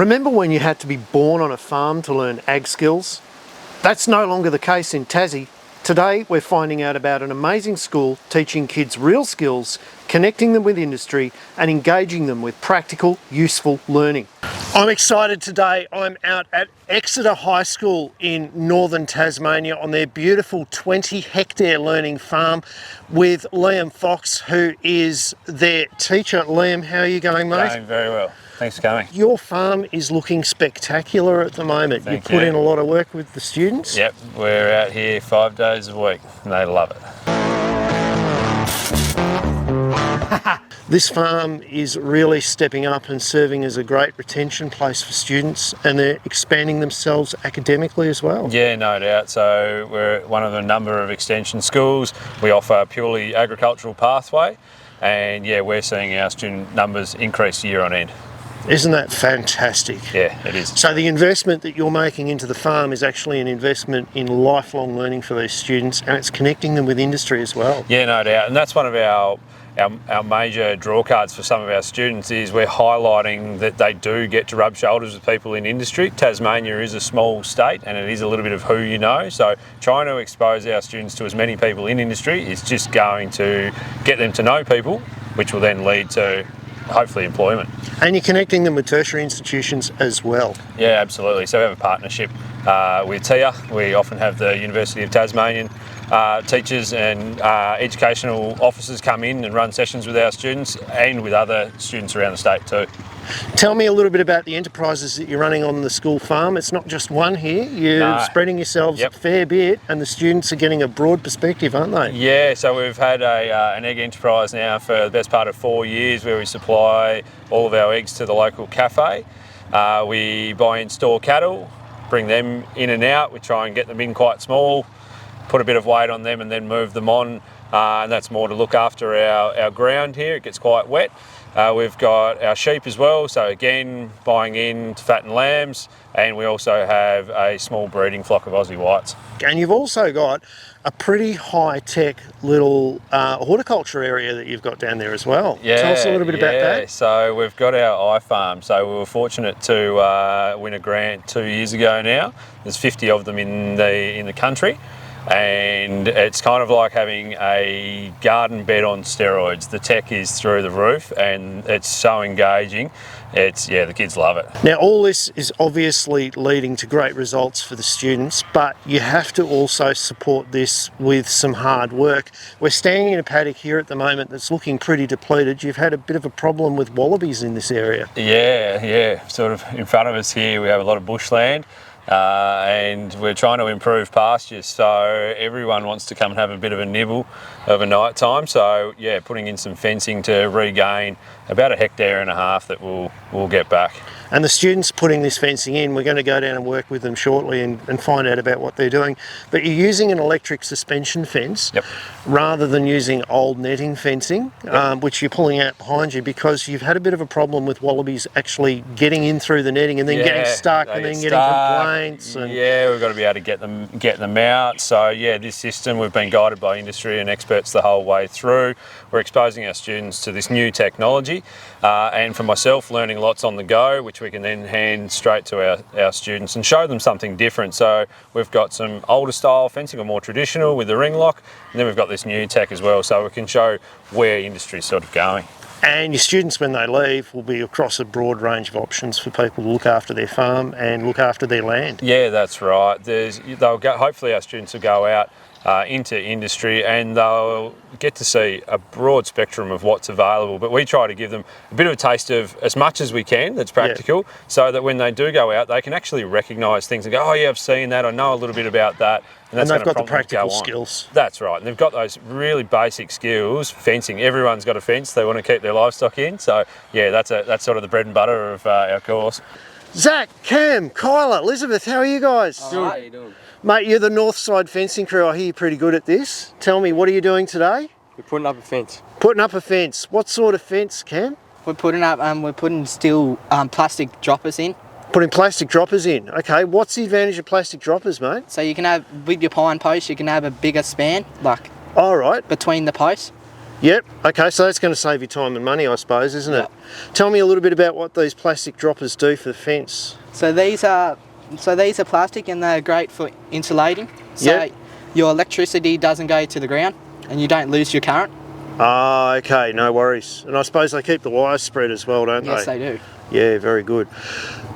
Remember when you had to be born on a farm to learn ag skills? That's no longer the case in Tassie. Today we're finding out about an amazing school teaching kids real skills, connecting them with industry and engaging them with practical, useful learning. I'm excited today. I'm out at Exter High School in northern Tasmania on their beautiful 20-hectare learning farm with Liam Fox, who is their teacher. Liam, how are you going, mate? Going very well. Thanks for coming. Your farm is looking spectacular at the moment. Thank you put you. in a lot of work with the students. Yep, we're out here 5 days a week and they love it. This farm is really stepping up and serving as a great retention place for students, and they're expanding themselves academically as well. Yeah, no doubt. So we're one of a number of extension schools. We offer a purely agricultural pathway, and yeah, we're seeing our student numbers increase year on end. Isn't that fantastic? Yeah, it is. So the investment that you're making into the farm is actually an investment in lifelong learning for these students, and it's connecting them with industry as well. Yeah, no doubt. And that's one of our major draw cards for some of our students is we're highlighting that they do get to rub shoulders with people in industry. Tasmania is a small state and it is a little bit of who you know, so trying to expose our students to as many people in industry is just going to get them to know people, which will then lead to hopefully employment. And you're connecting them with tertiary institutions as well. Yeah, absolutely. So we have a partnership with TIA. We often have the University of Tasmanian teachers and educational officers come in and run sessions with our students and with other students around the state too. Tell me a little bit about the enterprises that you're running on the school farm. It's not just one here, you're spreading yourselves a fair bit, and the students are getting a broad perspective, aren't they? Yeah, so we've had an egg enterprise now for the best part of 4 years where we supply all of our eggs to the local cafe. We buy in store cattle, bring them in and out. We try and get them in quite small, put a bit of weight on them and then move them on, and that's more to look after our ground here. It gets quite wet. We've got our sheep as well, so again buying in to fatten lambs, and we also have a small breeding flock of Aussie whites. And you've also got a pretty high-tech little horticulture area that you've got down there as well. Yeah, tell us a little bit about that. So we've got our iFarm. So we were fortunate to win a grant 2 years ago now. There's 50 of them in the country. And it's kind of like having a garden bed on steroids. The tech is through the roof and it's so engaging. The kids love it. Now all this is obviously leading to great results for the students, but you have to also support this with some hard work. We're standing in a paddock here at the moment that's looking pretty depleted. You've had a bit of a problem with wallabies in this area. Yeah, sort of in front of us here we have a lot of bushland. And we're trying to improve pastures, so everyone wants to come and have a bit of a nibble of a night time. So yeah, putting in some fencing to regain about 1.5 hectares that we'll get back. And the students putting this fencing in, we're going to go down and work with them shortly and find out about what they're doing. But you're using an electric suspension fence rather than using old netting fencing, which you're pulling out behind you because you've had a bit of a problem with wallabies actually getting in through the netting and then getting stuck and then getting complaints. And yeah, we've got to be able to get them out. So yeah, this system, we've been guided by industry and experts the whole way through. We're exposing our students to this new technology, and for myself, learning lots on the go, which we can then hand straight to our students and show them something different. So we've got some older style fencing or more traditional with the ring lock, and then we've got this new tech as well, so we can show where industry's sort of going. And your students, when they leave, will be across a broad range of options for people to look after their farm and look after their land. Yeah, that's right. Hopefully our students will go out into industry and they'll get to see a broad spectrum of what's available, but we try to give them a bit of a taste of as much as we can that's practical, so that when they do go out they can actually recognise things and go, oh yeah, I've seen that, I know a little bit about that. And they've got the practical skills. That's right, and they've got those really basic skills. Fencing, everyone's got a fence they want to keep their livestock in, so yeah, that's sort of the bread and butter of our course. Zach, Cam, Kyla, Elizabeth, how are you guys? How are you doing? Mate, you're the north side fencing crew. I hear you're pretty good at this. Tell me, what are you doing today? We're putting up a fence. Putting up a fence. What sort of fence, Cam? We're putting steel plastic droppers in. Putting plastic droppers in. Okay, what's the advantage of plastic droppers, mate? So you can have, with your pine posts, you can have a bigger span, like all right, between the posts. Yep. Okay, so that's going to save you time and money, I suppose, isn't it? Yep. Tell me a little bit about what these plastic droppers do for the fence. So these are plastic and they're great for insulating. So Yep. your electricity doesn't go to the ground and you don't lose your current. Ah, okay, no worries. And I suppose they keep the wires spread as well, don't Yes, they? they do. Yeah, very good.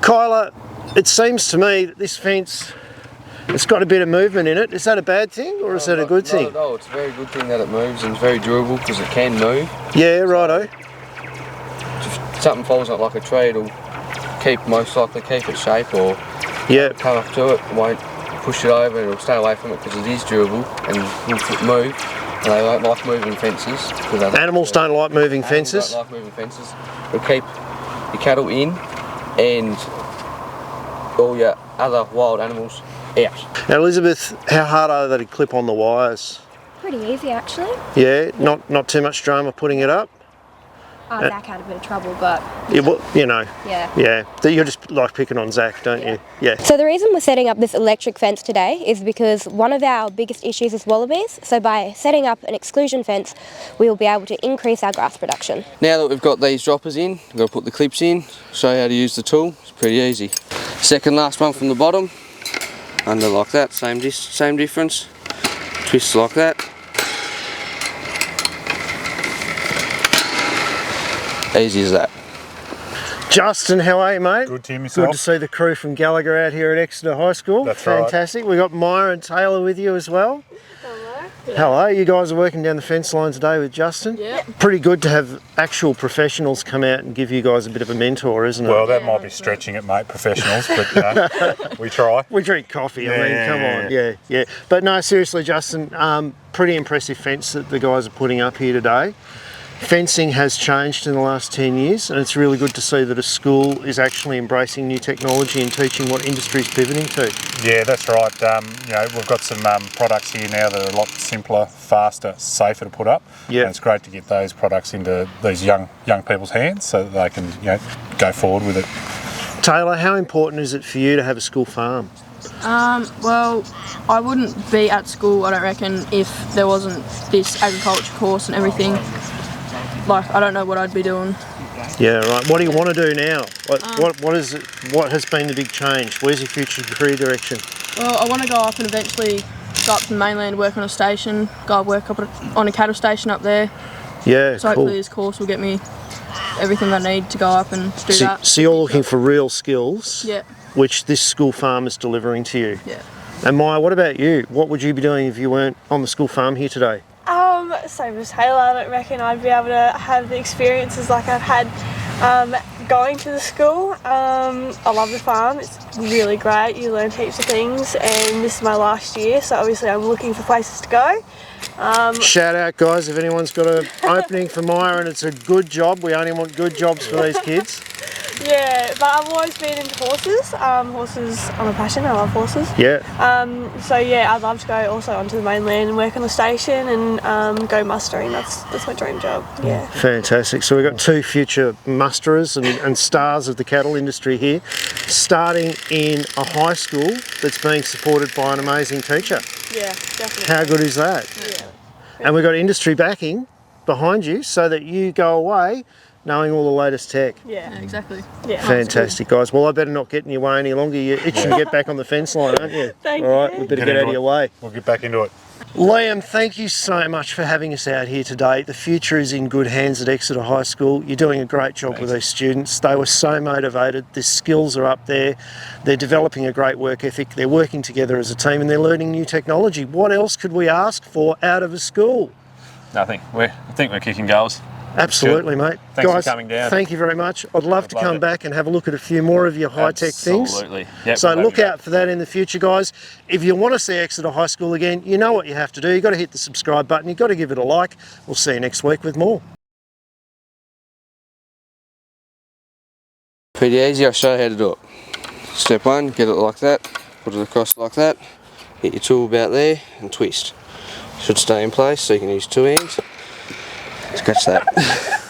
Kyla, it seems to me that this fence, it's got a bit of movement in it. Is that a bad thing or is that a good thing? Not at all. It's a very good thing that it moves and it's very durable because it can move. Yeah, righto. If something falls out like a tree, it'll most likely keep its shape or Yeah. come up to it. It won't push it over. It'll stay away from it because it is durable and will move. And they don't like moving fences. Animals don't like moving fences. Don't like moving fences. It'll keep your cattle in and all your other wild animals out. Now, Elizabeth, how hard are they to clip on the wires? Pretty easy actually. Yeah, not too much drama putting it up. Zach had a bit of trouble, but Yeah, well, you know. yeah. You're just like picking on Zach, don't you? Yeah. So the reason we're setting up this electric fence today is because one of our biggest issues is wallabies. So by setting up an exclusion fence, we will be able to increase our grass production. Now that we've got these droppers in, we've got to put the clips in, show you how to use the tool. It's pretty easy. Second last one from the bottom, under like that, same difference. Twist like that. Easy as that. Justin, how are you, mate? Good, Tim, yourself? Good to see the crew from Gallagher out here at Exeter High School. That's right. Fantastic. We got Maya and Taylor with you as well. Hello, you guys are working down the fence line today with Justin? Yeah. Pretty good to have actual professionals come out and give you guys a bit of a mentor, isn't it? Well, that might be stretching it, mate, professionals, but you know, we try. We drink coffee, I mean, come on, yeah. But no, seriously, Justin, pretty impressive fence that the guys are putting up here today. Fencing has changed in the last 10 years and it's really good to see that a school is actually embracing new technology and teaching what industry is pivoting to. Yeah, that's right. You know, we've got some products here now that are a lot simpler, faster, safer to put up. Yeah. And it's great to get those products into these young people's hands so that they can, you know, go forward with it. Taylor, how important is it for you to have a school farm? Well, I wouldn't be at school, I don't reckon, if there wasn't this agriculture course and everything. Like, I don't know what I'd be doing. Yeah, right. What do you want to do now? What has been the big change? Where's your future career direction? Well, I want to go up and eventually go up to the mainland, work on a station, go work up on a cattle station up there. Yeah, So hopefully this course will get me everything I need to go up and do that. So you're looking for real skills, Yeah. which this school farm is delivering to you. Yeah. And Maya, what about you? What would you be doing if you weren't on the school farm here today? Same as Taylor, I don't reckon I'd be able to have the experiences like I've had going to the school. I love the farm, it's really great, you learn heaps of things and this is my last year so obviously I'm looking for places to go. Shout out guys if anyone's got an opening for Maya and it's a good job. We only want good jobs for these kids. Yeah, but I've always been into horses. Horses, I'm a passion, I love horses. Yeah. So yeah, I'd love to go also onto the mainland and work on the station and go mustering. That's my dream job. Yeah. Fantastic. So we've got two future musterers and stars of the cattle industry here, starting in a high school that's being supported by an amazing teacher. Yeah, definitely. How good is that? Yeah. And we've got industry backing behind you so that you go away knowing all the latest tech. Yeah. Exactly. Yeah. Fantastic, guys. Well, I better not get in your way any longer. You're itching to get back on the fence line, aren't you? Thank all right, you. we better get out of your way. We'll get back into it. Liam, thank you so much for having us out here today. The future is in good hands at Exeter High School. You're doing a great job with these students. They were so motivated. Their skills are up there. They're developing a great work ethic. They're working together as a team and they're learning new technology. What else could we ask for out of a school? Nothing. I think we're kicking goals. Absolutely, mate. Thanks Guys, for coming down. Thank you very much. I'd love to come back and have a look at a few more of your high-tech things. Absolutely. Yep, So we'll look out for that in the future, guys. If you want to see Exeter High School again, you know what you have to do. You've got to hit the subscribe button. You've got to give it a like. We'll see you next week with more. Pretty easy, I'll show you how to do it. Step one, get it like that, put it across like that, hit your tool about there and twist. Should stay in place so you can use two hands. Scratch that.